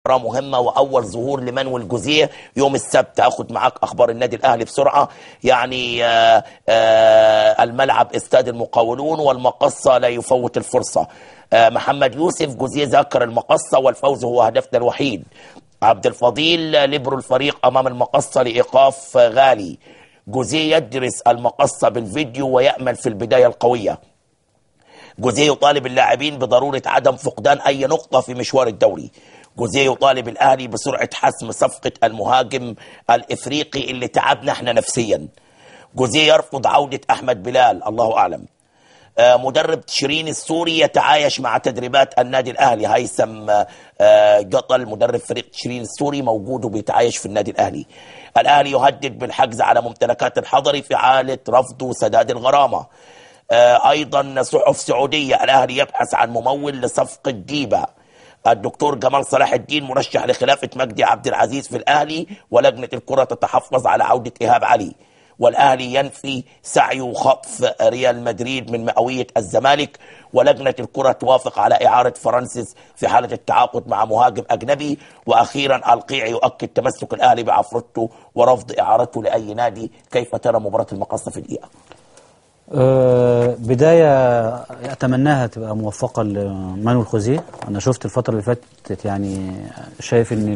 مهمة وأول ظهور لمانويل جوزيه يوم السبت. هاخد معاك أخبار النادي الأهلي بسرعة. يعني الملعب استاد المقاولون والمقصة لا يفوت الفرصة. محمد يوسف جوزيه ذكر المقصة والفوز هو هدفنا الوحيد. عبد الفضيل ليبرو الفريق أمام المقصة لإيقاف غالي. جوزيه يدرس المقصة بالفيديو ويأمل في البداية القوية. جوزيه يطالب اللاعبين بضرورة عدم فقدان أي نقطة في مشوار الدوري. جوزيه يطالب الأهلي بسرعة حسم صفقة المهاجم الإفريقي اللي تعبنا احنا نفسيا. جوزيه يرفض عودة أحمد بلال، الله أعلم. مدرب تشرين السوري يتعايش مع تدريبات النادي الأهلي. هيثم قطل مدرب فريق تشرين السوري موجود وبيتعايش في النادي الأهلي. الأهلي يهدد بالحجز على ممتلكات الحضري في حالة رفض سداد الغرامة. أيضا صحف سعودية، الأهلي يبحث عن ممول لصفقة ديبا. الدكتور جمال صلاح الدين مرشح لخلافة مجدي عبد العزيز في الأهلي، ولجنة الكرة تتحفظ على عودة إيهاب علي. والأهلي ينفي سعيه خطف ريال مدريد من مئوية الزمالك، ولجنة الكرة توافق على إعارة فرانسيس في حالة التعاقد مع مهاجم أجنبي. وأخيرا القيع يؤكد تمسك الأهلي بعفرته ورفض إعارته لأي نادي. كيف ترى مباراة المقصة في الدقيقة؟ بداية أتمناها تبقى موفقة لمانويل جوزيه. أنا شفت الفترة اللي فاتت، يعني شايف إن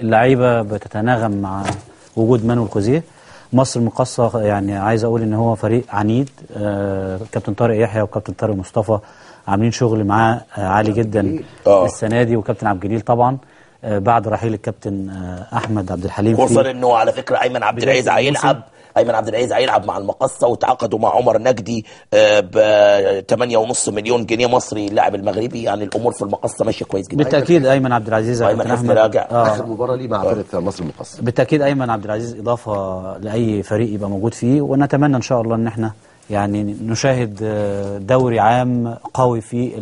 اللعيبة بتتناغم مع وجود مانويل جوزيه. مصر المقاصة يعني عايز أقول إن هو فريق عنيد. كابتن طارق يحيى وكابتن طارق مصطفى عاملين شغل معاه عالي جدا السنة دي، وكابتن عبد الجليل طبعا بعد رحيل الكابتن أحمد عبد الحليم. خصوصا إنه على فكرة أيمن عبد العزيز هيلعب. أيمن عبد العزيز هيلعب مع المقصة، وتعاقدوا مع عمر نجدي ب 8.5 مليون جنيه مصري اللاعب المغربي. يعني الأمور في المقصة ماشية كويس جدا. بالتأكيد أيمن عبد العزيز أيمن حفني راجع آخر مباراة ليه مع فرقة مصر المقصة. بالتأكيد أيمن عبد العزيز إضافة لأي فريق يبقى موجود فيه، ونتمنى إن شاء الله إن احنا يعني نشاهد دوري عام قوي في